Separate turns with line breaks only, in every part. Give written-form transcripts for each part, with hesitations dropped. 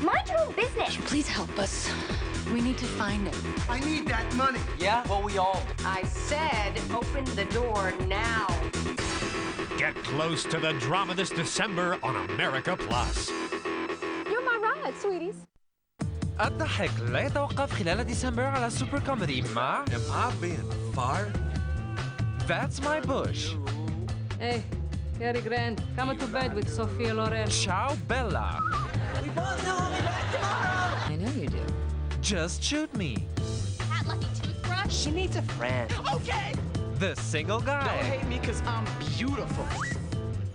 Mind your own business.
Please help us. We need to find him.
I need that money.
Yeah, well, we all do.
I said open the door now.
Get close to the drama this December on America Plus.
You're my ride, sweeties.
الضحك لا يتوقف خلال ديسمبر على سوبر كوميدي مع
Am I being fired?
That's My Bush.
Hey, Cary Grant, come to bed with Sophia Loren.
Ciao Bella.
We both know I'll be back tomorrow.
I know you do.
Just Shoot Me.
That lucky toothbrush.
She needs a friend. Okay.
The Single Guy.
Don't hate me because I'm beautiful.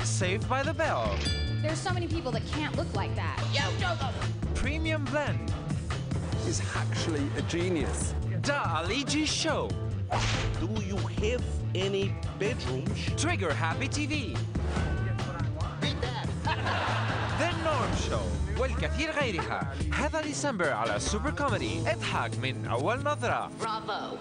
Saved by the Bell.
There's so many people that can't look like that.
Yo, go, go.
Premium Blend.
He's actually a genius.
Da Ali G Show.
Do you have any bedrooms?
Trigger Happy TV.
Beat that.
The Norm Show والكثير غيرها. هذا ديسمبر على سوبر كوميدي. اضحك من أول نظرة.
Bravo.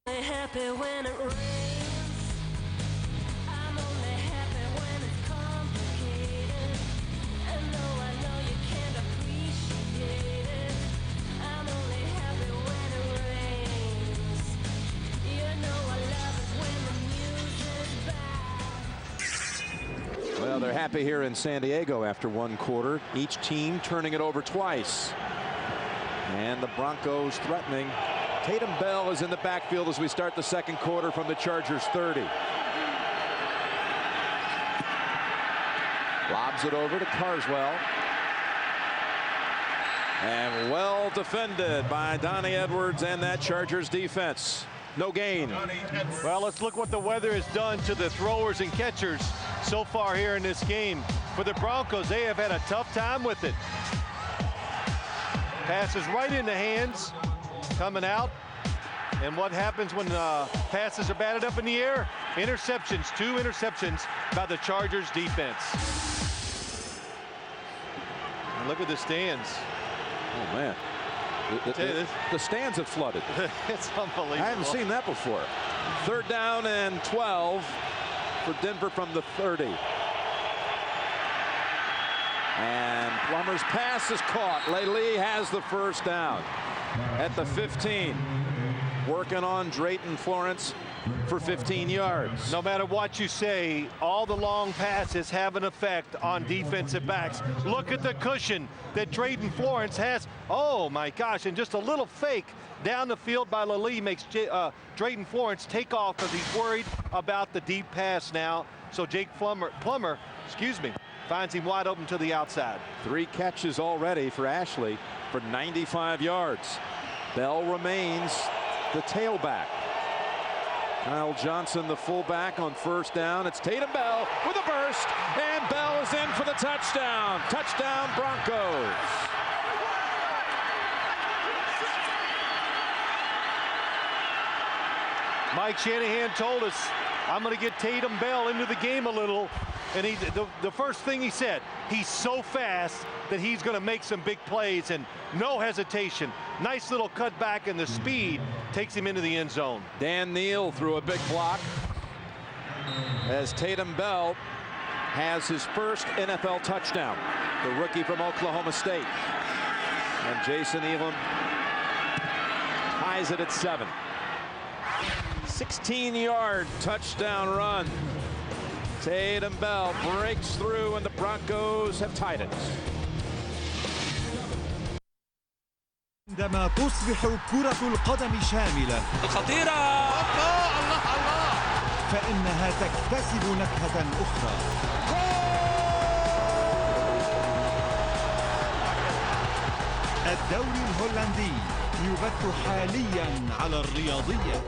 Happy when it rains. I'm only happy when it's complicated. And though I know you can't appreciate it, I'm only happy when it rains. You know I love it when the music's back.
Well, they're happy here in San Diego after one quarter. Each team turning it over twice. And the Broncos threatening. Tatum Bell is in the backfield as we start the second quarter from the Chargers 30. Lobs it over to Carswell. And well defended by Donnie Edwards and that Chargers defense. No gain.
Well, let's look what the weather has done to the throwers and catchers so far here in this game. For the Broncos, they have had a tough time with it. Passes right in the hands. Coming out, and what happens when passes are batted up in the air? Interceptions, 2 interceptions by the Chargers defense. And look at the stands.
Oh man, the stands have flooded.
It's unbelievable.
I haven't seen that before. 3rd down and 12 for Denver from the 30. And Plummer's pass is caught. Lee has the first down. At the 15, working on Drayton Florence for 15 yards.
No matter what you say, all the long passes have an effect on defensive backs. Look at the cushion that Drayton Florence has. Oh my gosh, and just a little fake down the field by Lee makes Drayton Florence take off because he's worried about the deep pass now. So Jake Plummer, finds him wide open to the outside.
3 catches already for Ashley for 95 yards. Bell remains the tailback. Kyle Johnson, the fullback, on first down. It's Tatum Bell with a burst, and Bell is in for the touchdown. Touchdown, Broncos.
Mike Shanahan told us, I'm going to get Tatum Bell into the game a little. And the first thing he said, he's so fast that he's going to make some big plays, and no hesitation. Nice little cutback, and the speed takes him into the end zone.
Dan Neal threw a big block as Tatum Bell has his first NFL touchdown. The rookie from Oklahoma State. And Jason Elam ties it at 7. 16-yard touchdown run. Tatum Bell breaks through, and the Broncos have tied it.
عندما تصبح كرة القدم شاملة
خطيرة الله الله
فإنها تكتسب نكهة أخرى. الدوري الهولندي يبث حاليا على الرياضية.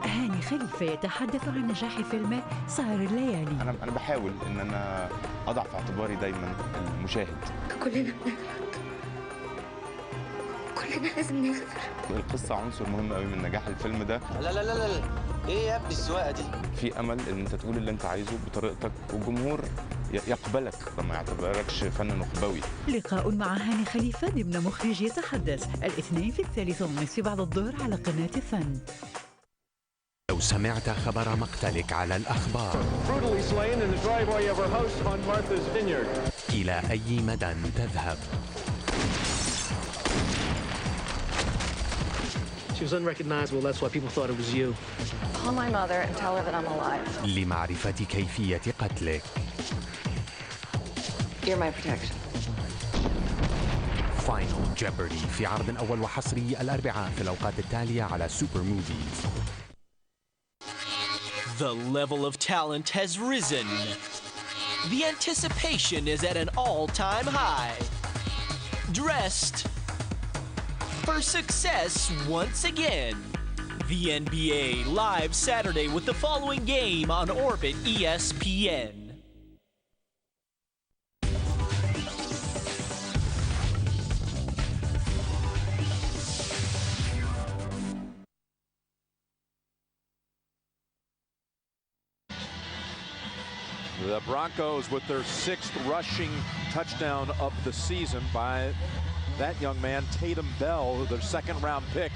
هاني خليفة يتحدث عن نجاح فيلمه سهر الليالي.
أنا بحاول إن أنا أضع في اعتباري دايما المشاهد.
كلنا لازم نغفر.
القصة عنصر مهم قوي من نجاح الفيلم ده.
لا لا لا لا ايه يا ابني السواقة دي؟
في أمل إن أنت تقول اللي أنت عايزه بطريقتك والجمهور يقبلك ما يعتبركش فن نخبوي.
لقاء مع هاني خليفة ضمن مخرج يتحدث الاثنين في 3:30 بعد الظهر على قناة الفن.
لو سمعت خبر مقتلك على الأخبار إلى أي مدى تذهب؟
She was unrecognizable. That's why people thought it was you.
Call my mother and tell her that I'm alive.
لمعرفة كيفية قتلك.
You're my protection.
Final Jeopardy في عرض أول وحصري الأربعاء في الأوقات التالية على سوبر موفيز.
The level of talent has risen. The anticipation is at an all-time high. Dressed for success once again. The NBA live Saturday with the following game on Orbit ESPN.
The Broncos with their 6th rushing touchdown of the season by that young man, Tatum Bell, their 2nd-round pick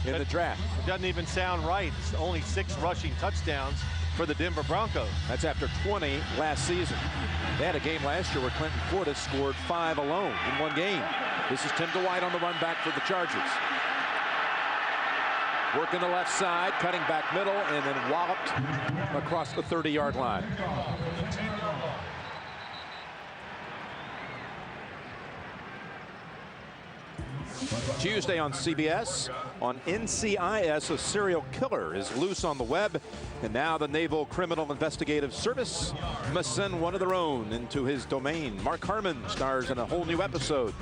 in the draft.
It doesn't even sound right. It's only 6 rushing touchdowns for the Denver Broncos.
That's after 20 last season. They had a game last year where Clinton Portis scored 5 alone in one game. This is Tim Dwight on the run back for the Chargers. Working the left side, cutting back middle, and then walloped across the 30-yard line. Tuesday on CBS, on NCIS, a serial killer is loose on the web, and now the Naval Criminal Investigative Service must send one of their own into his domain. Mark Harmon stars in a whole new episode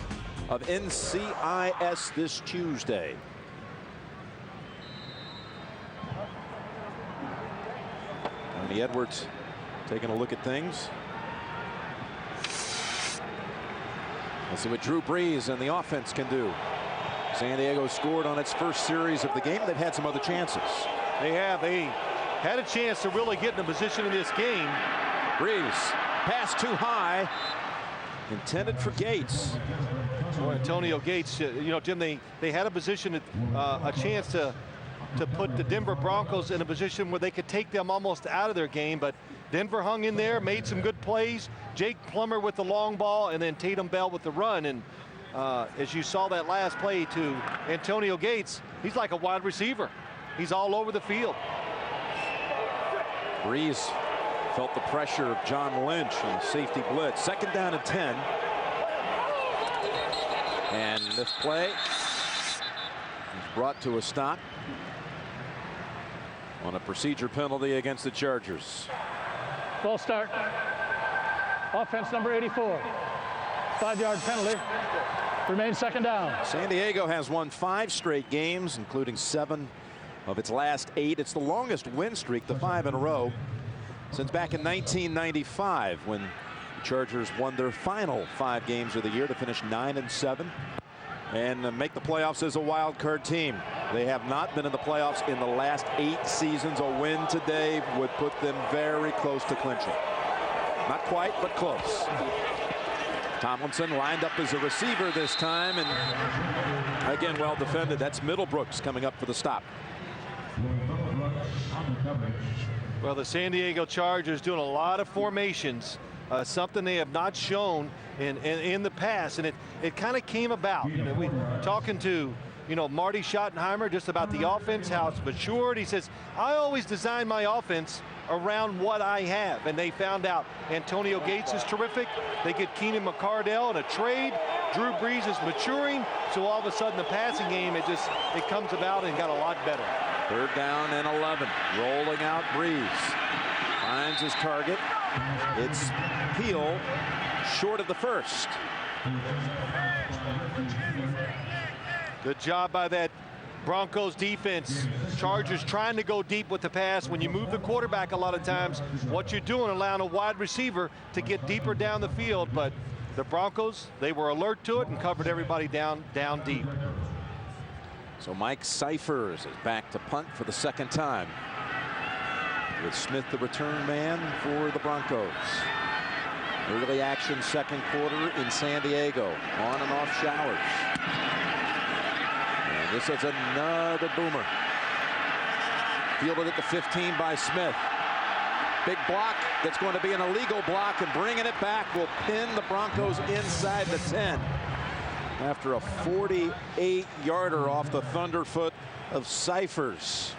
of NCIS this Tuesday. Tony Edwards taking a look at things. Let's see what Drew Brees and the offense can do. San Diego scored on its first series of the game. They've had some other chances.
They have. They had a chance to really get in a position in this game.
Brees, pass too high, intended for Gates.
Boy, Antonio Gates, you know, Jim, they had a position, a chance to put the Denver Broncos in a position where they could take them almost out of their game, but Denver hung in there, made some good plays. Jake Plummer with the long ball, and then Tatum Bell with the run. And as you saw that last play to Antonio Gates, he's like a wide receiver. He's all over the field.
Brees felt the pressure of John Lynch and safety blitz. 2nd down and 10. And this play is brought to a stop on a procedure penalty against the Chargers.
Full start. Offense number 84. 5-yard penalty. Remains 2nd down.
San Diego has won 5 straight games, including 7 of its last 8. It's the longest win streak, the 5 in a row, since back in 1995 when the Chargers won their final 5 games of the year to finish 9-7 and make the playoffs as a wild card team. They have not been in the playoffs in the last 8 seasons. A win today would put them very close to clinching. Not quite, but close. Tomlinson lined up as a receiver this time, and again, well defended. That's Middlebrooks coming up for the stop.
Well, the San Diego Chargers doing a lot of formations, something they have not shown in the past, and it kind of came about. You know, we talking to, you know, Marty Schottenheimer just about the offense, how it's matured. He says, I always design my offense around what I have, and they found out Antonio Gates is terrific. They get Keenan McCardell in a trade. Drew Brees is maturing, so all of a sudden the passing game, it comes about and got a lot better.
3rd down and 11. Rolling out Brees. Finds his target. It's Peel short of the 1st.
Good job by that Broncos defense. Chargers trying to go deep with the pass. When you move the quarterback a lot of times, what you're doing, allowing a wide receiver to get deeper down the field. But the Broncos, they were alert to it and covered everybody down deep.
So Mike Cyphers is back to punt for the 2nd time, with Smith the return man for the Broncos. Early action second quarter in San Diego. On and off showers. And this is another boomer. Fielded at the 15 by Smith. Big block. That's going to be an illegal block, and bringing it back will pin the Broncos inside the 10. After a 48-yarder off the thunderfoot of Cyphers.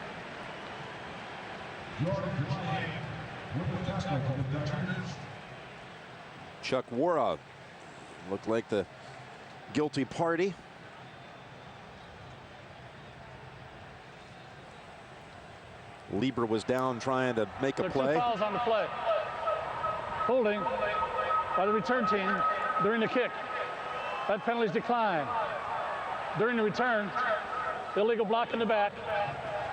Chuck Wara looked like the guilty party. Lieber was down trying to make a play.
2 fouls on the play. Holding by the return team during the kick. That penalty's declined. During the return, illegal block in the back.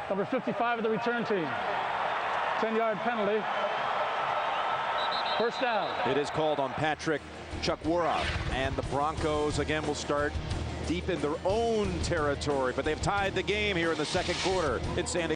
Number 55 of the return team. 10-yard penalty. First down.
It is called on Patrick Chukwura, and the Broncos again will start deep in their own territory, but they've tied the game here in the second quarter in San Diego.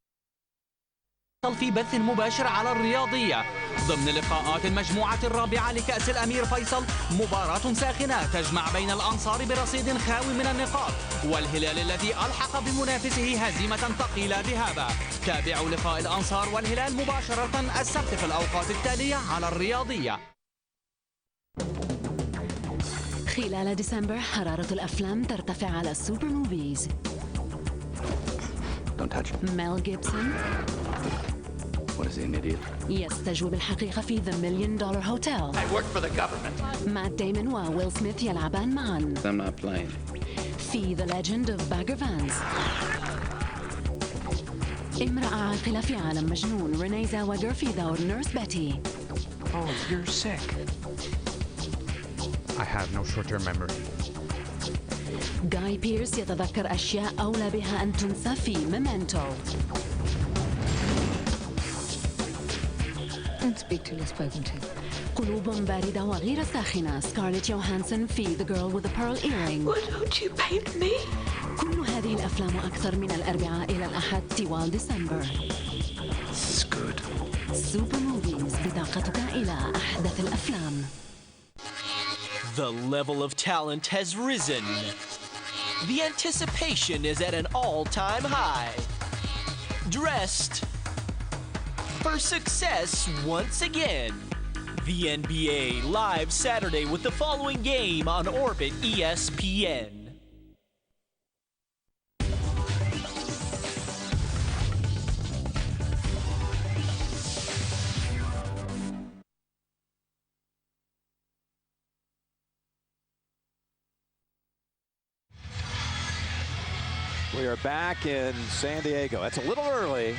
في بث مباشر على الرياضية ضمن لقاءات المجموعة الرابعة لكأس الأمير فيصل. مباراة ساخنة تجمع بين الأنصار برصيد خاوي من النقاط والهلال الذي ألحق بمنافسه هزيمة ثقيلة ذهابا. تابعوا لقاء الأنصار والهلال مباشرة السبت في الأوقات التالية على الرياضية.
خلال ديسمبر حرارة الأفلام ترتفع على السوبر موفيز.
Don't touch it.
ميل جيبسون.
What is he, an idiot?
يستجوب الحقيقة في The $1 Million Hotel.
I work for the government.
مات ديمون وويل سميث يلعبان معا.
I'm not playing.
في The Legend of Bagger Vance. امرأة عاقلة في عالم مجنون. ريني زاوجر في دور نيرس بيتي.
Oh, you're sick.
I have no short-term memory.
جاي بيرس يتذكر أشياء أولى بها أن تنسى في ميمنتو.
Don't speak till you're spoken to.
قلوب باردة وغير ساخنة. سكارليت يوهانسون في The Girl with the Pearl Earring.
Why don't you paint me?
كل هذه الأفلام أكثر من الأربعاء إلى الأحد طوال ديسمبر.
This is good.
سوبر موفيز بطاقتك إلى أحدث الأفلام.
The level of talent has risen. The anticipation is at an all-time high. Dressed for success once again. The NBA live Saturday with the following game on Orbit ESPN.
We are back in San Diego. That's a little early.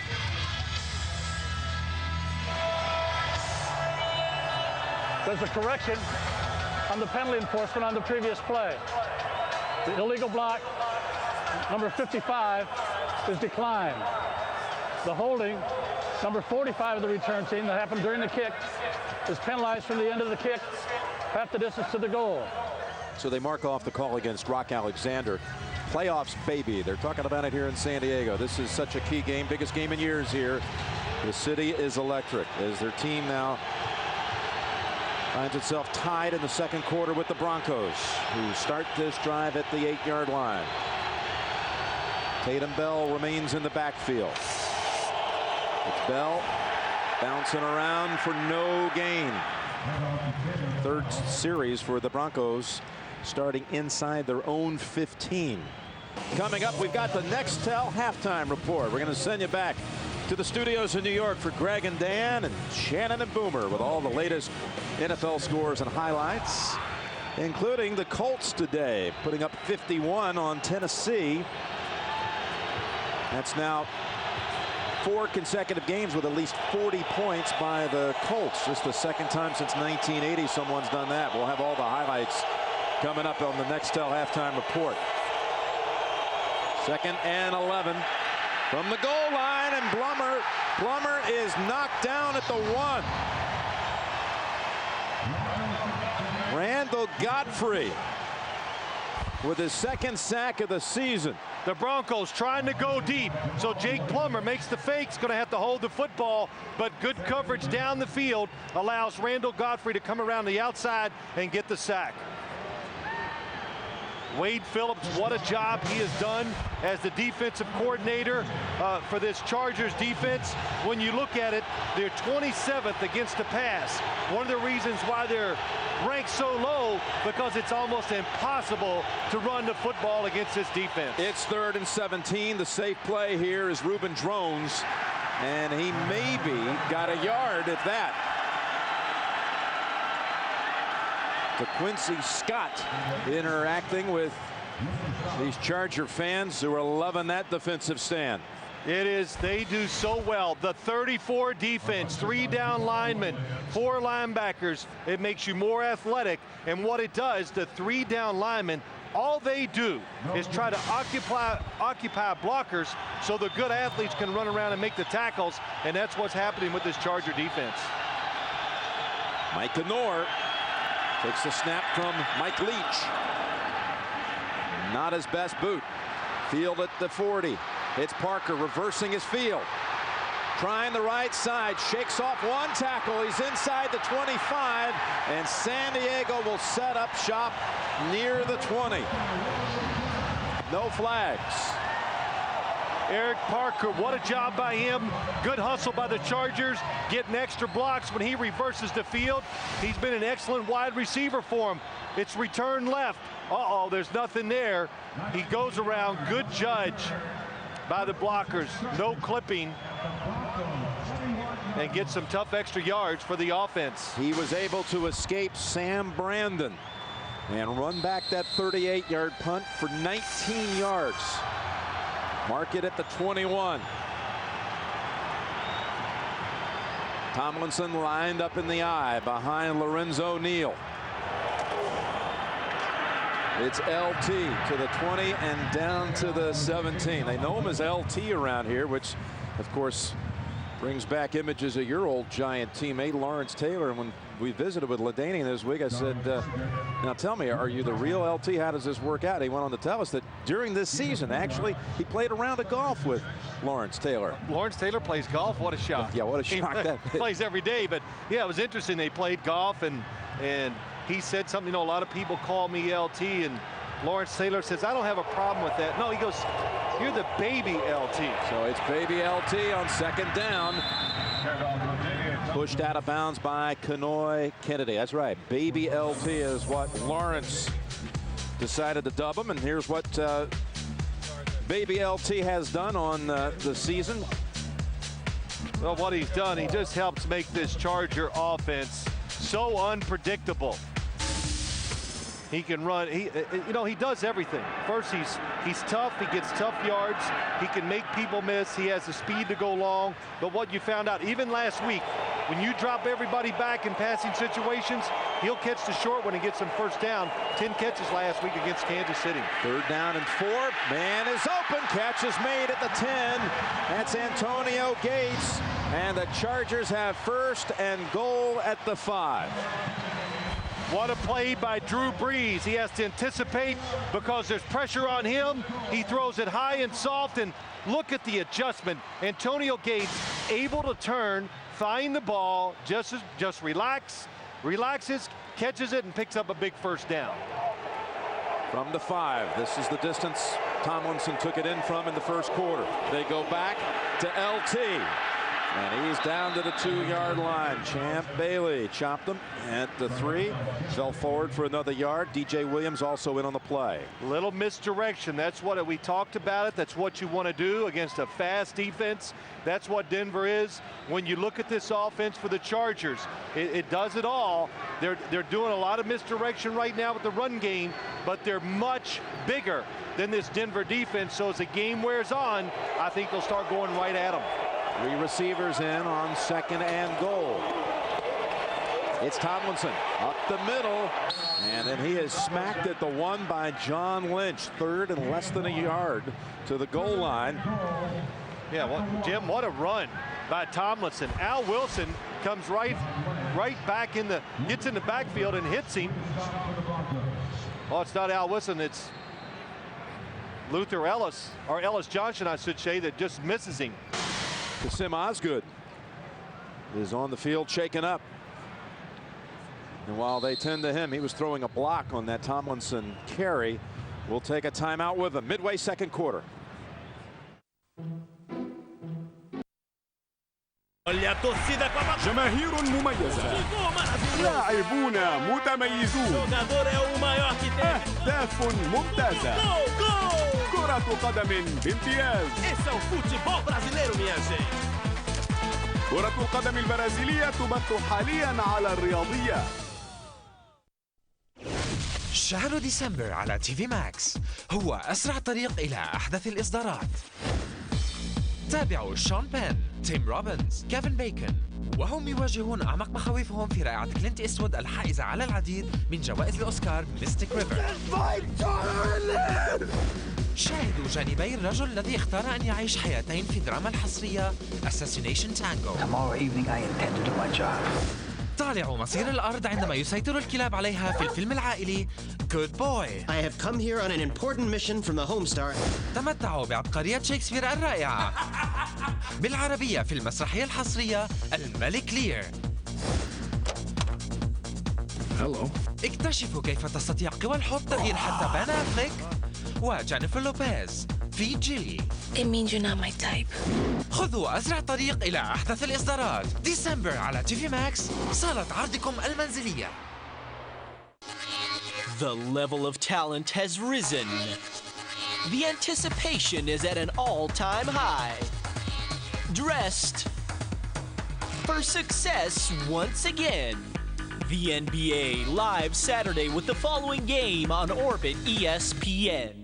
There's a correction on the penalty enforcement on the previous play. The illegal block, number 55, is declined. The holding, number 45 of the return team that happened during the kick, is penalized from the end of the kick, half the distance to the goal.
So they mark off the call against Rock Alexander. Playoffs, baby. They're talking about it here in San Diego. This is such a key game, biggest game in years here. The city is electric as their team now finds itself tied in the second quarter with the Broncos, who start this drive at the 8-yard line. Tatum Bell remains in the backfield. It's Bell bouncing around for no gain. Third series for the Broncos, starting inside their own 15. Coming up, we've got the Nextel halftime report. We're going to send you back to the studios in New York for Greg and Dan and Shannon and Boomer with all the latest NFL scores and highlights, including the Colts today, putting up 51 on Tennessee. That's now 4 consecutive games with at least 40 points by the Colts. Just the second time since 1980 someone's done that. We'll have all the highlights coming up on the Nextel halftime report. 2nd and 11 from the goal line, and Plummer is knocked down at the 1. Randall Godfrey with his second sack of the season.
The Broncos trying to go deep, so Jake Plummer makes the fake. He's going to have to hold the football, but good coverage down the field allows Randall Godfrey to come around the outside and get the sack. Wade Phillips, what a job he has done as the defensive coordinator for this Chargers defense. When you look at it, they're 27th against the pass. One of the reasons why they're ranked so low, because it's almost impossible to run the football against this defense.
It's 3rd and 17. The safe play here is Reuben Drones, and he maybe got a yard at that. To Quincy Scott interacting with these Charger fans who are loving that defensive stand.
It is, they do so well. The 34 defense, 3 down linemen, 4 linebackers. It makes you more athletic. And what it does, the 3 down linemen, all they do is try to occupy blockers so the good athletes can run around and make the tackles. And that's what's happening with this Charger defense.
Mike Knorr takes the snap from Mike Leach. Not his best boot. Field at the 40. It's Parker reversing his field. Trying the right side. Shakes off one tackle. He's inside the 25. And San Diego will set up shop near the 20. No flags.
Eric Parker, what a job by him. Good hustle by the Chargers, getting extra blocks when he reverses the field. He's been an excellent wide receiver for him. It's return left. Uh-oh, there's nothing there. He goes around. Good judge by the blockers. No clipping. And get some tough extra yards for the offense.
He was able to escape Sam Brandon and run back that 38-yard punt for 19 yards. Mark it at the 21. Tomlinson lined up in the eye behind Lorenzo Neal. It's LT to the 20 and down to the 17. They know him as LT around here, which, of course, brings back images of your old Giant teammate, Lawrence Taylor. And when we visited with LaDainian this week, I said, now tell me, are you the real LT? How does this work out? He went on to tell us that during this season, actually, he played a round of golf with Lawrence Taylor.
Lawrence Taylor plays golf? What a shock.
Yeah, what a shock that is.
Plays every day, but yeah, it was interesting. They played golf, and he said something, you know, a lot of people call me LT, and Lawrence Taylor says, I don't have a problem with that. No, he goes, you're the baby LT.
So it's baby LT on second down. Pushed out of bounds by Kanoy Kennedy. That's right. Baby LT is what Lawrence decided to dub him. And here's what baby LT has done on the season.
Well, what he's done, he just helps make this Charger offense so unpredictable. He can run. He does everything. First, he's tough. He gets tough yards. He can make people miss. He has the speed to go long. But what you found out, even last week, when you drop everybody back in passing situations, he'll catch the short one and get some first down. 10 catches last week against Kansas City.
3rd down and 4. Man is open. Catch is made at the 10. That's Antonio Gates. And the Chargers have 1st and goal at the 5.
What a play by Drew Brees. He has to anticipate because there's pressure on him. He throws it high and soft, and look at the adjustment. Antonio Gates able to turn, find the ball, just relaxes, catches it, and picks up a big first down.
From the 5, this is the distance Tomlinson took it in from in the first quarter. They go back to LT. And he's down to the 2-yard line. Champ Bailey chopped him at the 3. Fell forward for another yard. DJ Williams also in on the play.
Little misdirection. That's what we talked about. That's what you want to do against a fast defense. That's what Denver is. When you look at this offense for the Chargers, it does it all. They're doing a lot of misdirection right now with the run game, but they're much bigger than this Denver defense. So as the game wears on, I think they'll start going right at them.
3 receivers in on 2nd and goal. It's Tomlinson up the middle, and then he is smacked at the 1 by John Lynch. 3rd and less than a yard to the goal line.
Yeah, Jim, what a run by Tomlinson. Al Wilson comes right back gets in the backfield and hits him. Oh, it's not Al Wilson, it's Luther Ellis, or Ellis Johnson, I should say, that just misses him.
Kasim Osgood is on the field shaken up. And while they tend to him, he was throwing a block on that Tomlinson carry. We'll take a timeout with him midway second quarter.
جماهير مميزة، لاعبون متميزون، أهداف ممتازة، كرة قدم بامتياز. كرة القدم البرازيلية تبث حاليا على الرياضيات.
شهر ديسمبر على تي في ماكس هو أسرع طريق إلى أحدث الإصدارات. تابعوا شون بين، تيم روبنز، كيفن بيكن، وهم يواجهون أعمق مخاوفهم في رائعة كلينت إيستوود الحائزة على العديد من جوائز الأوسكار ميستيك ريفر. شاهدوا جانبي الرجل الذي اختار أن يعيش حياتين في دراما الحصرية Assassination Tango.
Tomorrow evening I intend to do my job.
طالعوا مصير الأرض عندما يسيطر الكلاب عليها في الفيلم العائلي Good Boy.
I have come here on an important mission from the Homestar.
تمتعوا بعبقرية شكسبير الرائعة بالعربية في المسرحية الحصرية الملك لير.
Hello.
اكتشفوا كيف تستطيع قوى الحب تغيير حتى بان أفليك وجينيفر لوبيز في جيلي.
It means you're not my type.
خذوا أسرع طريق إلى أحدث الإصدارات ديسمبر على تي في ماكس، صالة عرضكم المنزلية.
The level of talent has risen. The anticipation is at an all-time high. Dressed for success once again. The NBA live Saturday with the following game on Orbit ESPN.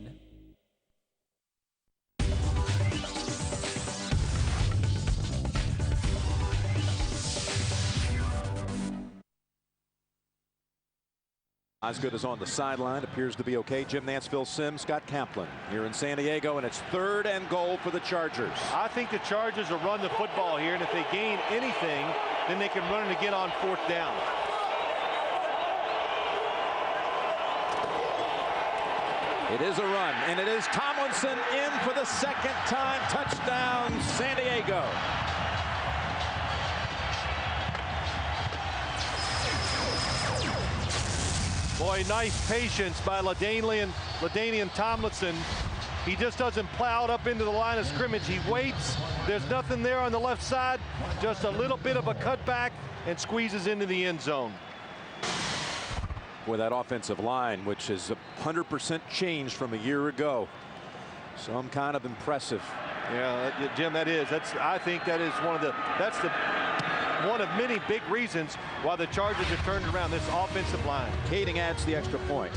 Osgood is on the sideline, appears to be okay. Jim Nance, Phil Simms, Scott Kaplan here in San Diego, and it's 3rd and goal for the Chargers.
I think the Chargers will run the football here, and if they gain anything, then they can run it again on 4th down.
It is a run, and it is Tomlinson in for the 2nd time. Touchdown, San Diego.
Boy, nice patience by LaDainian Tomlinson. He just doesn't plow it up into the line of scrimmage. He waits. There's nothing there on the left side. Just a little bit of a cutback and squeezes into the end zone.
With that offensive line, which is 100% changed from a year ago. So I'm kind of impressive.
Yeah, Jim, I think that is one of many big reasons why the Chargers have turned around this offensive line.
Kading adds the extra point.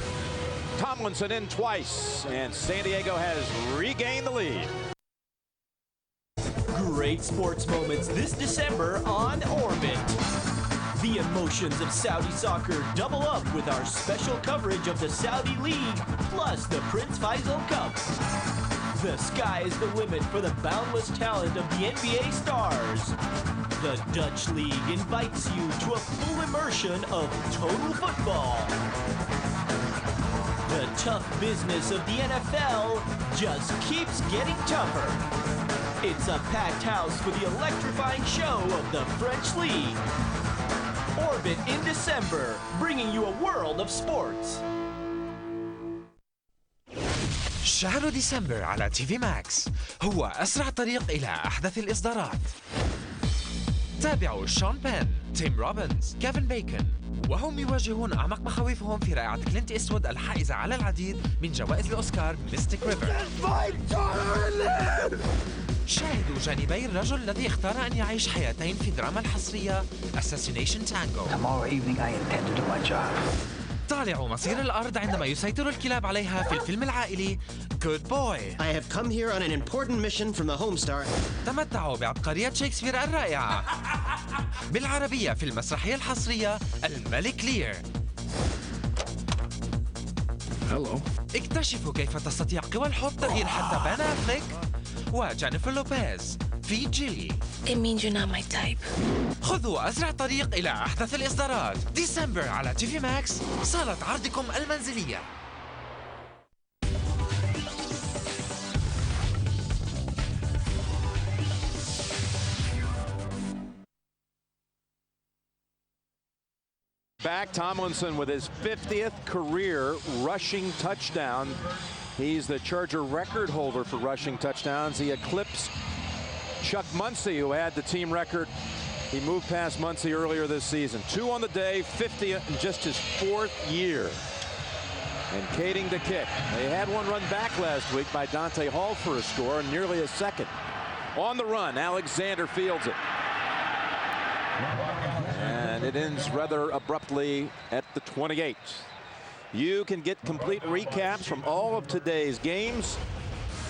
Tomlinson in twice, and San Diego has regained the lead.
Great sports moments this December on Orbit. The emotions of Saudi soccer double up with our special coverage of the Saudi League, plus the Prince Faisal Cup. The sky is the limit for the boundless talent of the NBA stars. The Dutch League invites you to a full immersion of total football. The tough business of the NFL just keeps getting tougher. It's a packed house for the electrifying show of the French League. Orbit in December, bringing you a world of sports.
شهر ديسمبر على تي في ماكس هو أسرع طريق إلى أحدث الإصدارات. تابعوا شون بين، تيم روبنز، كيفن بيكن، وهم يواجهون أعمق مخاوفهم في رائعة كلينت إيستوود الحائزة على العديد من جوائز الأوسكار ميستيك ريفر. شاهدوا جانبي الرجل الذي اختار أن يعيش حياتين في دراما الحصرية Assassination Tango.
Tomorrow evening I intend to do my job.
طالعوا مصير الأرض عندما يسيطر الكلاب عليها في الفيلم العائلي Good Boy.
I have come here on an important mission from the Homestar.
تمتعوا بعبقرية شكسبير الرائعة بالعربية في المسرحية الحصرية الملك لير.
Hello.
اكتشفوا كيف تستطيع قوى الحب تغيير حتى بان أفليك وجينيفر لوبيز في جيلي.
It means you're not my type.
خذوا أسرع طريق إلى أحدث الإصدارات ديسمبر على تي في ماكس، صالة عرضكم المنزلية.
Back, Tomlinson with his 50th career rushing touchdown. He's the Charger record holder for rushing touchdowns. He eclipsed Chuck Muncie, who had the team record. He moved past Muncie earlier this season. 2 on the day, 50 in just his 4th year. And Kading to kick. They had one run back last week by Dante Hall for a score, and nearly a second. On the run, Alexander fields it. And it ends rather abruptly at the 28. You can get complete recaps from all of today's games,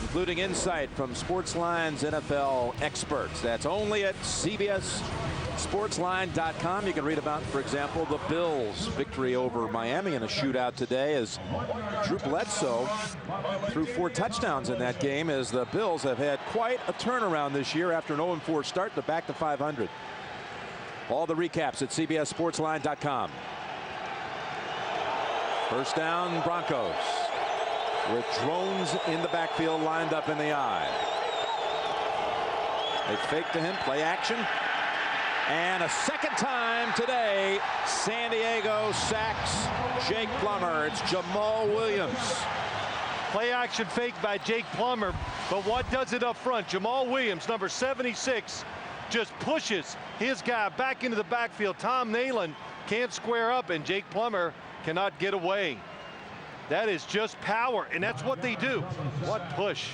including insight from Sportsline's NFL experts. That's only at CBSSportsline.com. You can read about, for example, the Bills' victory over Miami in a shootout today, as Drew Bledsoe threw 4 touchdowns in that game, as the Bills have had quite a turnaround this year after an 0-4 start to back to 500. All the recaps at CBSSportsline.com. First down, Broncos, with drones in the backfield lined up in the eye. They fake to him, play action. And a second time today, San Diego sacks Jake Plummer. It's Jamal Williams.
Play action fake by Jake Plummer, but what does it up front? Jamal Williams, number 76, just pushes his guy back into the backfield. Tom Neion can't square up, and Jake Plummer cannot get away. That is just power, and that's what they do. What push.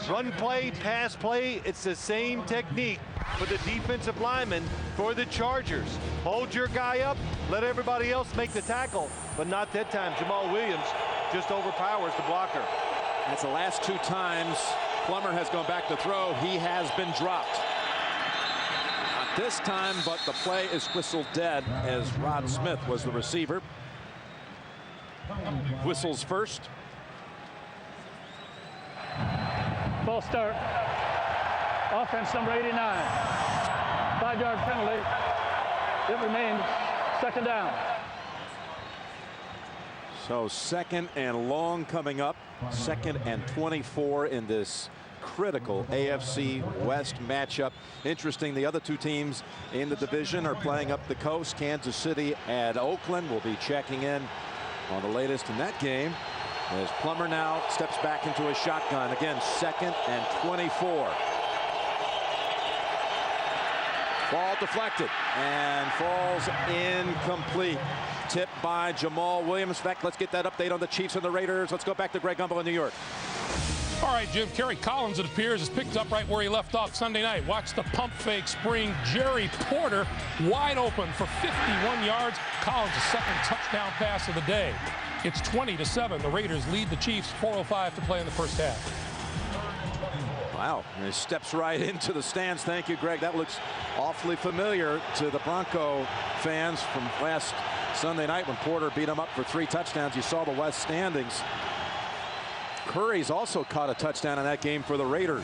Run play, pass play, it's the same technique for the defensive lineman for the Chargers. Hold your guy up, let everybody else make the tackle, but not that time. Jamal Williams just overpowers the blocker.
That's the last 2 times Plummer has gone back to throw. He has been dropped. Not this time, but the play is whistled dead, as Rod Smith was the receiver. Whistles first.
False start. Offense number 89. 5-yard penalty. It remains second down.
So second and long coming up. 2nd and 24 in this critical AFC West matchup. Interesting, the other 2 teams in the division are playing up the coast. Kansas City and Oakland will be checking in on the latest in that game, as Plummer now steps back into a shotgun. Again, 2nd and 24. Ball deflected and falls incomplete. Tipped by Jamal Williams. In fact, let's get that update on the Chiefs and the Raiders. Let's go back to Greg Gumbel in New York.
All right, Jim. Kerry Collins, it appears, is picked up right where he left off Sunday night. Watch the pump fake spring. Jerry Porter wide open for 51 yards. Collins' 2nd touchdown pass of the day. It's 20-7. The Raiders lead the Chiefs. 4:05 to play in the first half.
Wow, and he steps right into the stands. Thank you, Greg. That looks awfully familiar to the Bronco fans from last Sunday night when Porter beat him up for 3 touchdowns. You saw the West standings. Curry's also caught a touchdown in that game for the Raiders.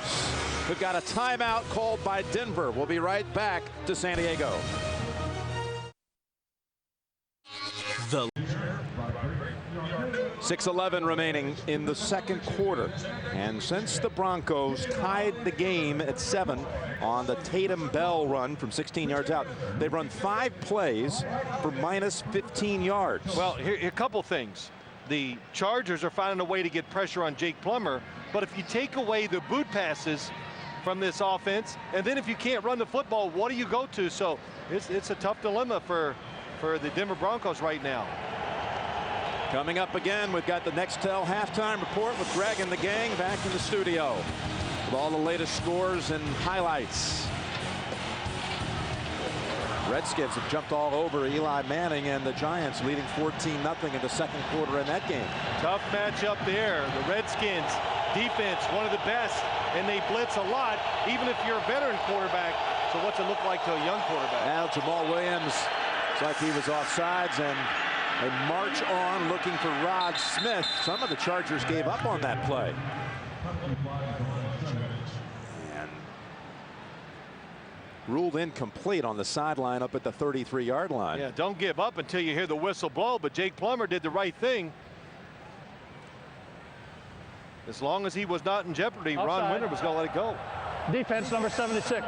We've got a timeout called by Denver. We'll be right back to San Diego.
The
6:11 remaining in the 2nd quarter. And since the Broncos tied the game at 7 on the Tatum Bell run from 16 yards out, they've run 5 plays for minus 15 yards.
Well, here a couple things. The Chargers are finding a way to get pressure on Jake Plummer, but if you take away the boot passes from this offense, and then if you can't run the football, what do you go to? So it's a tough dilemma for the Denver Broncos right now.
Coming up again, we've got the Nextel halftime report with Greg and the gang back in the studio with all the latest scores and highlights. Redskins have jumped all over Eli Manning and the Giants, leading 14-0 in the 2nd quarter in that game.
Tough matchup there. The Redskins defense, one of the best, and they blitz a lot, even if you're a veteran quarterback. So what's it look like to a young quarterback?
Now Jamal Williams, it's like he was offsides, and they march on looking for Rod Smith. Some of the Chargers gave up on that play. And ruled incomplete on the sideline up at the 33-yard line.
Yeah, don't give up until you hear the whistle blow, but Jake Plummer did the right thing. As long as he was not in jeopardy,
Offside.
Ron Winter was going to let it go.
Defense number 76.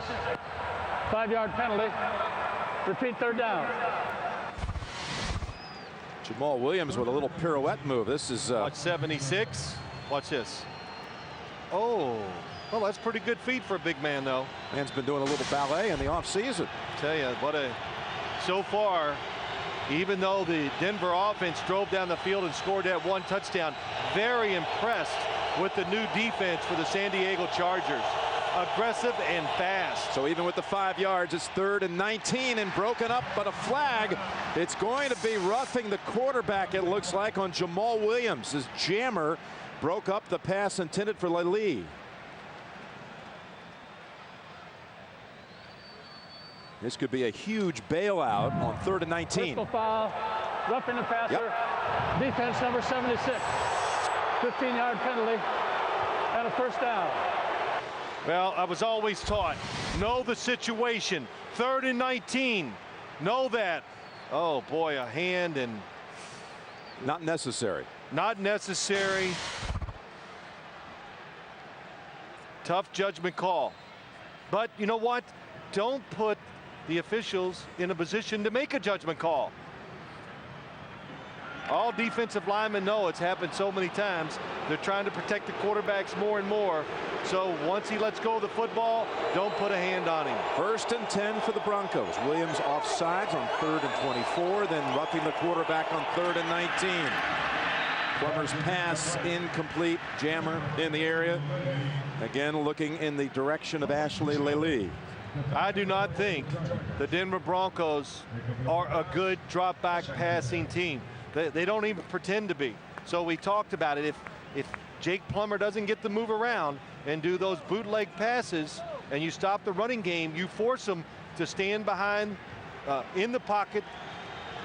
5-yard penalty. Repeat 3rd down.
Jamal Williams with a little pirouette move. This is
watch 76. Watch this. Oh, well, that's pretty good feet for a big man, though.
Man's been doing a little ballet in the offseason.
Tell you what so far, even though the Denver offense drove down the field and scored that one touchdown, very impressed with the new defense for the San Diego Chargers. Aggressive and fast.
So even with the 5 yards, it's 3rd and 19 and broken up, but a flag. It's going to be roughing the quarterback, it looks like, on Jamal Williams. His jammer broke up the pass intended for Lee. This could be a huge bailout on 3rd and 19.
Personal foul, roughing the passer.
Yep.
Defense number 76. 15-yard penalty and a first down.
Well, I was always taught, know the situation. 3rd and 19. Know that. Oh, boy, a hand and...
Not necessary.
Not necessary. Tough judgment call. But you know what? Don't put the officials in a position to make a judgment call. All defensive linemen know it's happened so many times. They're trying to protect the quarterbacks more and more. So once he lets go of the football, don't put a hand on him.
1st and 10 for the Broncos. Williams offsides on 3rd and 24, then roughing the quarterback on 3rd and 19. Plummer's pass incomplete. Jammer in the area. Again, looking in the direction of Ashley Lee.
I do not think the Denver Broncos are a good drop back passing team. They don't even pretend to be. So we talked about it. If Jake Plummer doesn't get the move around and do those bootleg passes and you stop the running game, you force them to stand behind in the pocket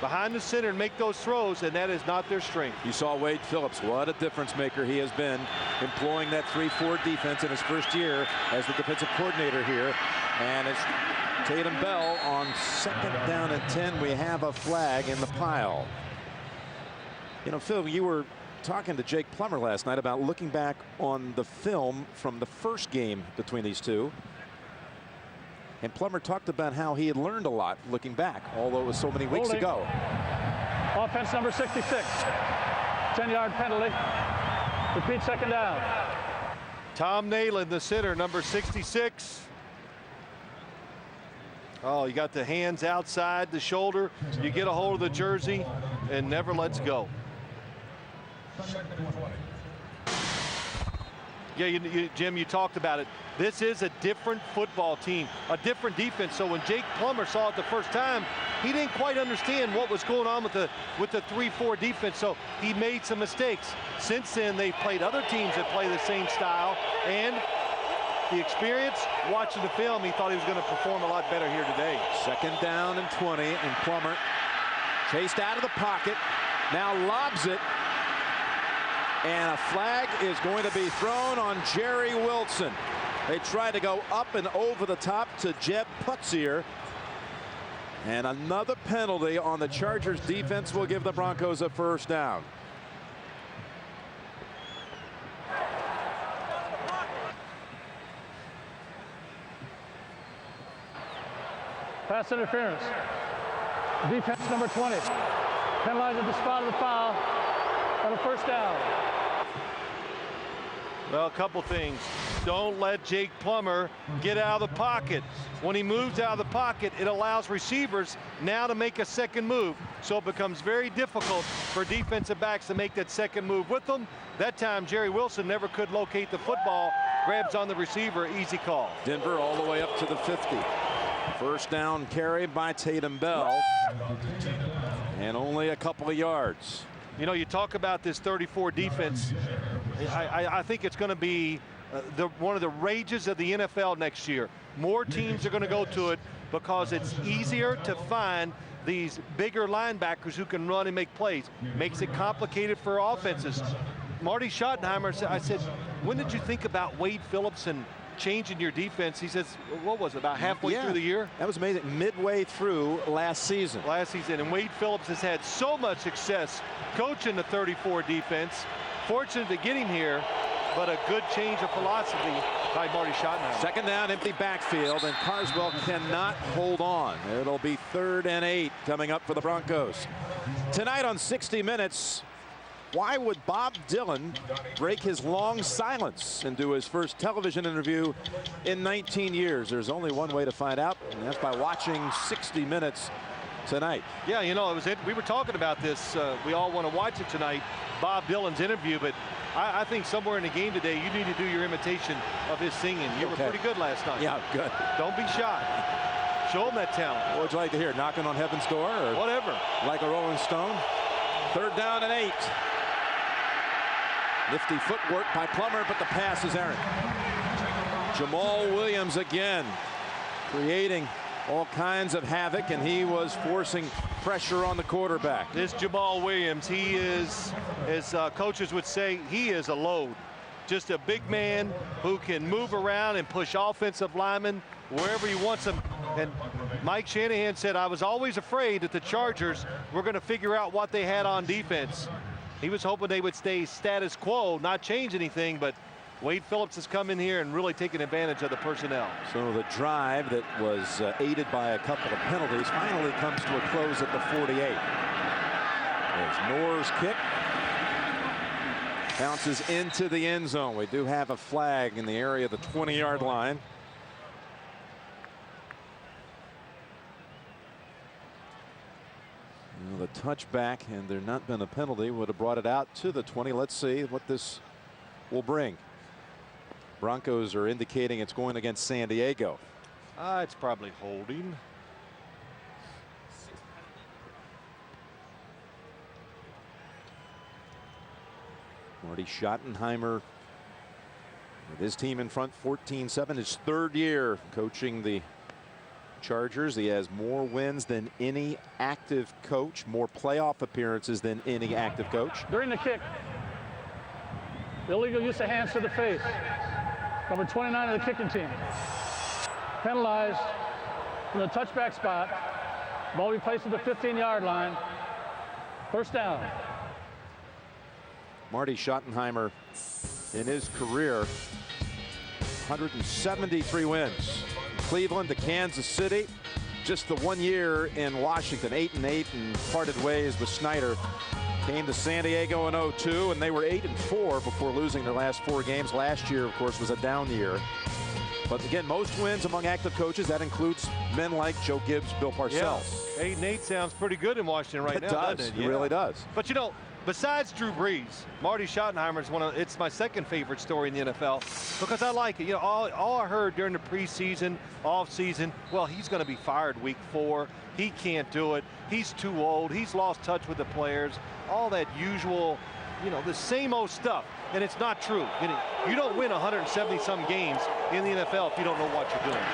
behind the center and make those throws, and that is not their strength.
You saw Wade Phillips. What a difference maker he has been, employing that 3-4 defense in his first year as the defensive coordinator here. And it's Tatum Bell on 2nd down and 10. We have a flag in the pile. You know, Phil, you were talking to Jake Plummer last night about looking back on the film from the first game between these two. And Plummer talked about how he had learned a lot looking back, although it was so many weeks ago.
Offense number 66. 10-yard penalty. Repeat 2nd down.
Tom Neion, the center, number 66. Oh, you got the hands outside the shoulder. You get a hold of the jersey and never lets go. Yeah, Jim, you talked about it. This is a different football team, a different defense. So when Jake Plummer saw it the first time, he didn't quite understand what was going on with the 3-4 defense. So he made some mistakes. Since then, they've played other teams that play the same style, and the experience, watching the film, he thought he was going to perform a lot better here today.
2nd down and 20, and Plummer chased out of the pocket, now lobs it, and a flag is going to be thrown on Jerry Wilson. They tried to go up and over the top to Jeb Putzier. And another penalty on the Chargers defense will give the Broncos a first down.
Pass interference. Defense number 20. Penalized at the spot of the foul on a first down.
Well, a couple things. Don't let Jake Plummer get out of the pocket. When he moves out of the pocket, it allows receivers now to make a second move. So it becomes very difficult for defensive backs to make that second move with them. That time, Jerry Wilson never could locate the football. Grabs on the receiver, easy call.
Denver all the way up to the 50. First down carry by Tatum Bell. And only a couple of yards.
You know, you talk about this 34 defense. I think it's going to be one of the rages of the NFL next year. More teams are going to go to it because it's easier to find these bigger linebackers who can run and make plays. Makes it complicated for offenses. Marty Schottenheimer said, I said, when did you think about Wade Phillips and changing your defense? He says, what was it, about halfway through the year?
That was amazing. Midway through last season.
And Wade Phillips has had so much success coaching the 34 defense. Fortunate to get him here, but a good change of philosophy by Marty Schottenheimer.
2nd down, empty backfield, and Carswell cannot hold on. It'll be 3rd and 8 coming up for the Broncos. Tonight on 60 Minutes, why would Bob Dylan break his long silence and do his first television interview in 19 years? There's only one way to find out, and that's by watching 60 Minutes tonight.
Yeah, you know, we were talking about this. We all want to watch it tonight, Bob Dylan's interview, but I think somewhere in the game today, you need to do your imitation of his singing. You were pretty good last night.
Yeah, good.
Don't be shy. Show him that talent.
What would you like to hear? Knocking on heaven's door? Or
whatever.
Like a Rolling Stone? 3rd down and 8. Nifty footwork by Plummer, but the pass is errant. Jamal Williams again creating all kinds of havoc, and he was forcing pressure on the quarterback.
This Jamal Williams, he is, as coaches would say, he is a load. Just a big man who can move around and push offensive linemen wherever he wants them. And Mike Shanahan said, I was always afraid that the Chargers were going to figure out what they had on defense. He was hoping they would stay status quo, not change anything, but Wade Phillips has come in here and really taken advantage of the personnel.
So the drive that was aided by a couple of penalties finally comes to a close at the 48. There's Noor's kick. Bounces into the end zone. We do have a flag in the area of the 20-yard line. The touchback, and there not been a penalty, would have brought it out to the 20. Let's see what this will bring. Broncos are indicating it's going against San Diego.
It's probably holding.
Marty Schottenheimer with his team in front 14-7, his 3rd year coaching the Chargers. He has more wins than any active coach, more playoff appearances than any active coach.
During the kick, illegal use of hands to the face. Number 29 of the kicking team. Penalized from the touchback spot. Ball be placed at the 15-yard line. 1st down.
Marty Schottenheimer in his career, 173 wins. Cleveland to Kansas City, just the 1 year in Washington, 8-8, and parted ways with Snyder. Came to San Diego in 02, and they were 8-4 before losing their last 4 games. Last year, of course, was a down year. But again, most wins among active coaches. That includes men like Joe Gibbs, Bill Parcells.
Yeah. 8-8 sounds pretty good in Washington right now, doesn't it?
It really does.
But you know, besides Drew Brees, Marty Schottenheimer is it's my 2nd favorite story in the NFL because I like it. You know, all I heard during the preseason, off-season, well, he's going to be fired week 4. He can't do it. He's too old. He's lost touch with the players. All that usual, you know, the same old stuff. And it's not true. You don't win 170-some games in the NFL if you don't know what you're doing.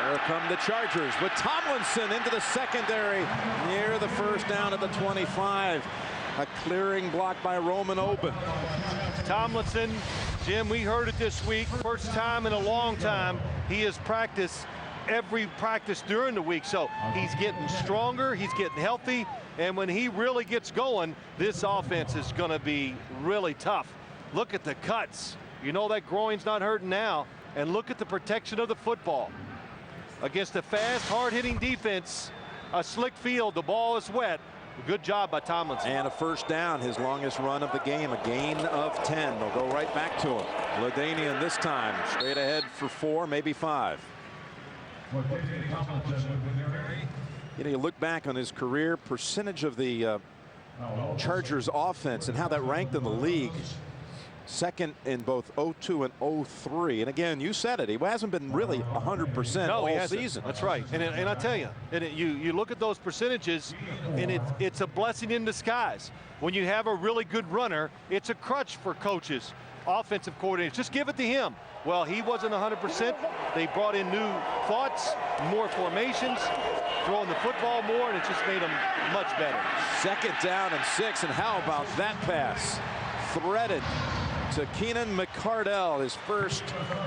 Here come the Chargers with Tomlinson into the secondary near the 1st down at the 25. A clearing block by Roman Oben.
Tomlinson, Jim, we heard it this week. First time in a long time he has practiced every practice during the week. So he's getting stronger, he's getting healthy, and when he really gets going, this offense is going to be really tough. Look at the cuts. You know that groin's not hurting now. And look at the protection of the football. Against a fast, hard-hitting defense, a slick field, the ball is wet. Good job by Tomlinson.
And a 1st down, his longest run of the game, a gain of 10. They'll go right back to him. LaDainian this time, straight ahead for 4, maybe 5. You know, you look back on his career, percentage of the Chargers offense and how that ranked in the league. 2nd in both 02 and 03. And again, you said it, he hasn't been really 100% all season.
That's right. And I tell you, you look at those percentages, and it's a blessing in disguise. When you have a really good runner, it's a crutch for coaches, offensive coordinators. Just give it to him. Well, he wasn't 100%. They brought in new thoughts, more formations, throwing the football more, and it just made him much better.
2nd down and 6, and how about that pass? Threaded to Keenan McCardell, his first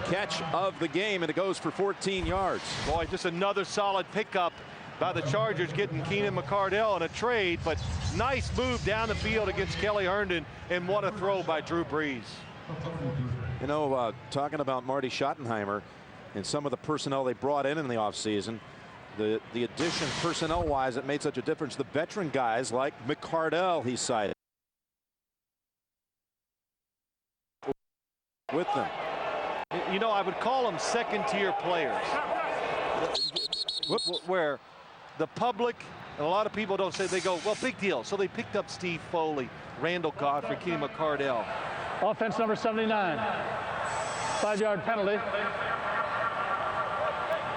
catch of the game, and it goes for 14 yards.
Boy, just another solid pickup by the Chargers, getting Keenan McCardell in a trade, but nice move down the field against Kelly Herndon, and what a throw by Drew Brees.
You know, talking about Marty Schottenheimer and some of the personnel they brought in the offseason, the addition personnel-wise that made such a difference. The veteran guys like McCardell, he cited with them.
You know, I would call them second-tier players, where the public and a lot of people don't say, they go, well, big deal. So they picked up Steve Foley, Randall Godfrey, Kenny McCardell.
Offense number 79. 5-yard penalty.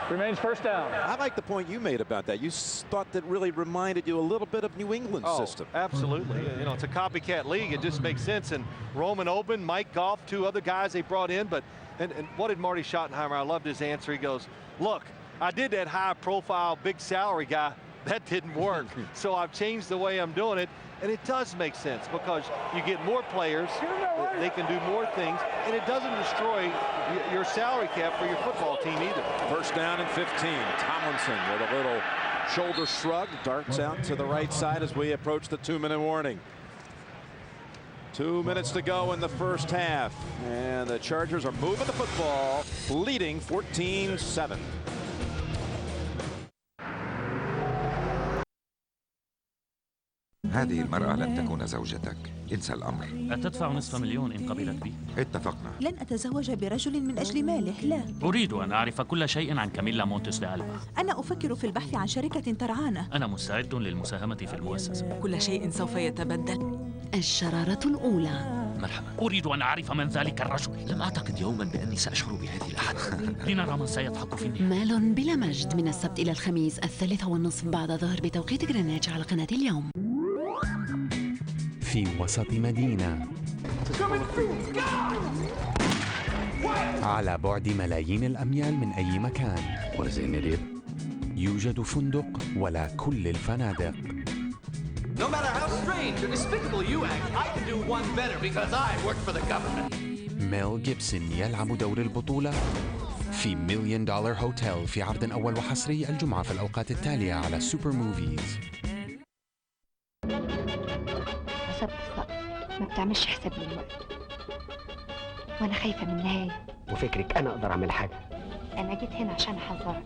Remains first down.
I like the point you made about that. You thought that really reminded you a little bit of New England's system.
Absolutely. You know, it's a copycat league. It just makes sense. And Roman Oben, Mike Goff, two other guys they brought in. But and what did Marty Schottenheimer? I loved his answer. He goes, look, I did that high-profile, big salary guy. That didn't work. So I've changed the way I'm doing it. And it does make sense because you get more players, they can do more things, and it doesn't destroy your salary cap for your football team either.
First down and 15. Tomlinson with a little shoulder shrug, darts out to the right side as we approach the 2-minute warning. 2 minutes to go in the first half, and the Chargers are moving the football, leading 14-7.
هذه المرأة لن تكون زوجتك. انسى الأمر.
أتدفع نصف مليون إن قبلت بي؟
اتفقنا.
لن أتزوج برجل من أجل ماله، لا.
أريد أن أعرف كل شيء عن كاميلا مونتس دي ألبا.
أنا أفكر في البحث عن شركة ترعانا.
أنا مستعد للمساهمة في المؤسسة.
كل شيء سوف يتبدل.
الشرارة الأولى.
مرحبا. أريد أن أعرف من ذلك الرجل.
لم أعتقد يوما بأني سأشعر بهذه اللحظة.
لنرى من سيضحك في النهاية.
مال بلا مجد من السبت إلى الخميس 3:30 بعد ظهر بتوقيت غرينتش على قناة اليوم.
في وسط مدينة على بعد ملايين الأميال من أي مكان يوجد فندق ولا كل الفنادق.
No matter how strange or despicable you act, I can do one better because I work for the government.
ميل جيبسون يلعب دور البطولة في $1,000,000 هوتيل في عرض أول وحصري الجمعة في الأوقات التالية على سوبر موفيز.
ما بتعملش حساب للوقت وانا خايفه من النهايه.
وفكرك انا اقدر اعمل حاجه؟
انا جيت هنا عشان احذرك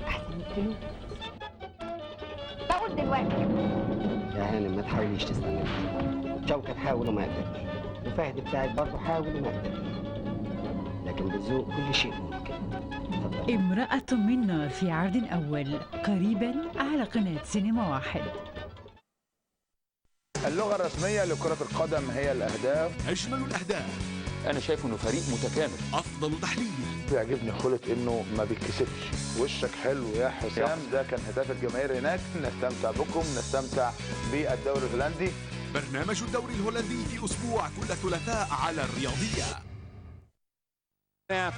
احسن من الفلوس. بقول دلوقتي
يا هانم ما تحاوليش تستنى. شوكة تحاول وما قدرتش، وفهد بتاعك برضه حاول وما قدرتش، لكن بالذوق كل شيء ممكن.
امرأة من نار في عرض أول قريبا على قناة سينما واحد.
اللغة الرسمية لكرة القدم هي الأهداف.
أجمل الأهداف. أنا شايف إنه فريق متكامل. أفضل تحليل.
بيعجبني خلق إنه ما بيتكسفش. وشك حلو يا حسام، ده كان هداف الجماهير هناك. نستمتع بكم، نستمتع بالدوري الهولندي.
برنامج الدوري الهولندي في أسبوع كل ثلاثاء على الرياضية.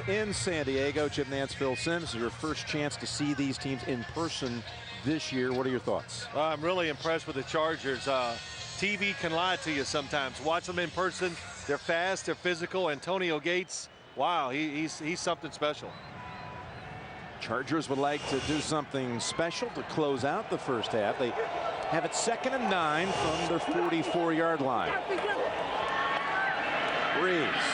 In San Diego, Chip Nance, Phil Simms, your first chance to see these teams in person this year. What are your thoughts?
I'm really impressed with the Chargers. TV can lie to you sometimes. Watch them in person. They're fast, they're physical. Antonio Gates, wow, he's something special.
Chargers would like to do something special to close out the first half. They have it 2nd and 9 from their 44-yard line. Breeze.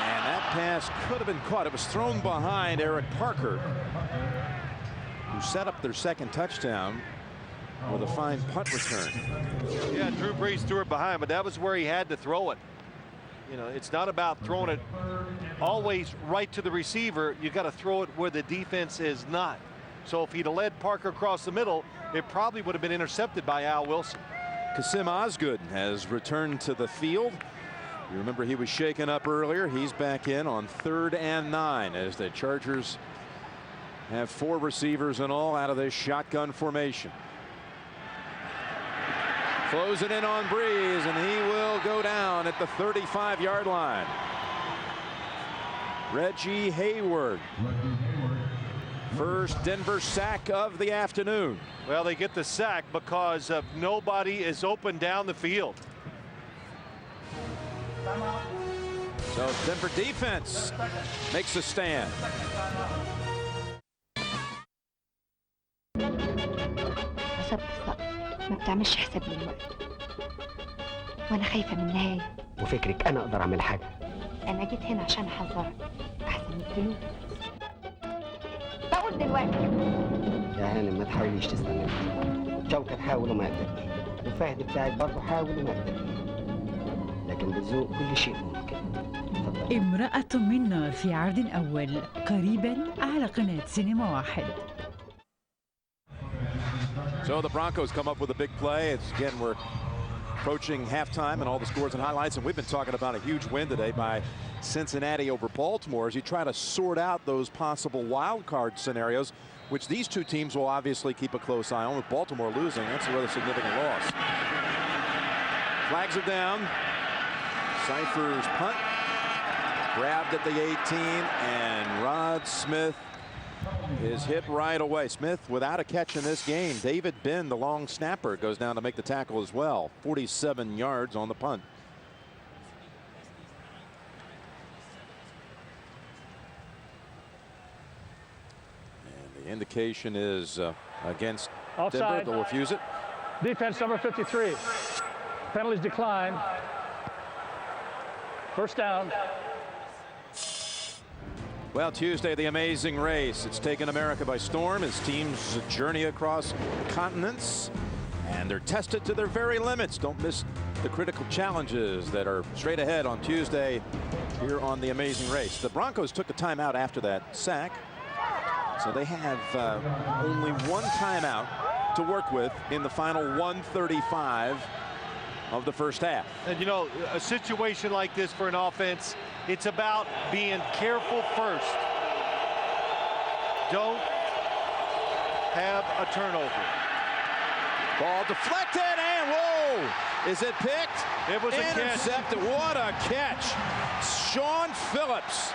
And that pass could have been caught. It was thrown behind Eric Parker, who set up their second touchdown with a fine punt return.
Yeah, Drew Brees threw it behind, but that was where he had to throw it. You know, it's not about throwing it always right to the receiver. You got to throw it where the defense is not. So if he'd have led Parker across the middle, it probably would have been intercepted by Al Wilson.
Kasim Osgood has returned to the field. You remember he was shaken up earlier. He's back in on 3rd and 9 as the Chargers have 4 receivers in all out of this shotgun formation. Flows it in on Breeze, and he will go down at the 35-yard line. Reggie Hayward. First Denver sack of the afternoon.
Well, they get the sack because of nobody is open down the field.
So Denver defense makes a stand.
ما بتعملش حساب للوقت وانا خايفه من النهايه.
وفكرك انا اقدر اعمل حاجه؟
انا جيت هنا عشان احذرك احسن من الفلوس. بقول دلوقتي
يا هانم ما تحاوليش تستمر. شوكت حاول وما قدرني، وفهد بتاعك برضه حاول وما قدرني. لكن بالذوق كل شيء ممكن.
امرأة من نار في عرض أول قريبا على قناة سينما واحد.
So the Broncos come up with a big play. It's again, we're approaching halftime and all the scores and highlights, and we've been talking about a huge win today by Cincinnati over Baltimore as you try to sort out those possible wild card scenarios, which these two teams will obviously keep a close eye on. With Baltimore losing, that's a rather significant loss. Flags are down. Cypher's punt grabbed at the 18, and Rod Smith is hit right away. Smith without a catch in this game. David Benn, the long snapper, goes down to make the tackle as well. 47 yards on the punt. And the indication is against
Offside.
Denver. They'll refuse it.
Defense number 53. Penalties declined. First down.
Well, Tuesday, the amazing race. It's taken America by storm as teams journey across continents, and they're tested to their very limits. Don't miss the critical challenges that are straight ahead on Tuesday here on the amazing race. The Broncos took a timeout after that sack, so they have only one timeout to work with in the final 1:35 of the first half.
And you know, a situation like this for an offense, it's about being careful first. Don't have a turnover.
Ball deflected, and whoa! Is it picked?
It was a catch.
Intercepted. What a catch! Sean Phillips.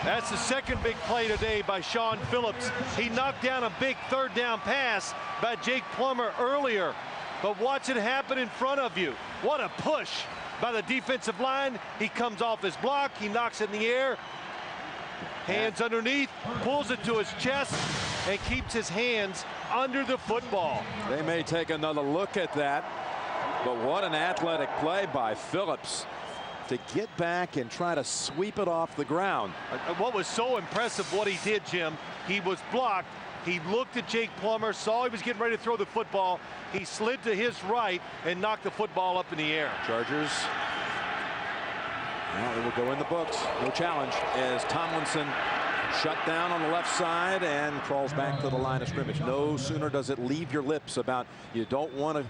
That's the second big play today by Sean Phillips. He knocked down a big third down pass by Jake Plummer earlier. But watch it happen in front of you. What a push by the defensive line. He comes off his block. He knocks it in the air. Hands underneath, pulls it to his chest, and keeps his hands under the football.
They may take another look at that, but what an athletic play by Phillips to get back and try to sweep it off the ground.
What was so impressive what he did, Jim, he was blocked. He looked at Jake Plummer, saw he was getting ready to throw the football. He slid to his right and knocked the football up in the air.
Chargers, well, it will go in the books. No challenge as Tomlinson shut down on the left side and crawls back to the line of scrimmage. No sooner does it leave your lips about you don't want to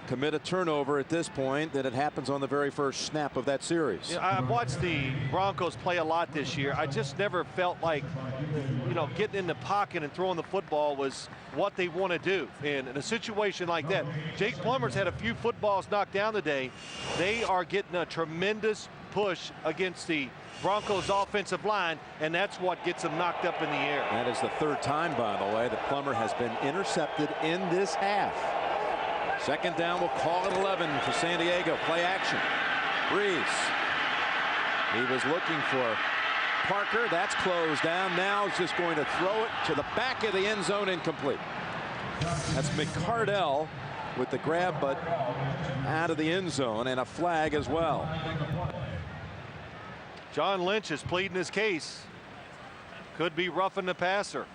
commit a turnover at this point than it happens on the very first snap of that series.
Yeah, I've watched the Broncos play a lot this year. I just never felt like, you know, getting in the pocket and throwing the football was what they want to do. And in a situation like that, Jake Plummer's had a few footballs knocked down today. They are getting a tremendous push against the Broncos offensive line, and that's what gets them knocked up in the air.
That is the third time, by the way, that Plummer has been intercepted in this half. Second down, we'll call it 11 for San Diego. Play action. Breeze. He was looking for Parker. That's closed down. Now he's just going to throw it to the back of the end zone, incomplete. That's McCardell with the grab, but out of the end zone, and a flag as well.
John Lynch is pleading his case. Could be roughing the passer.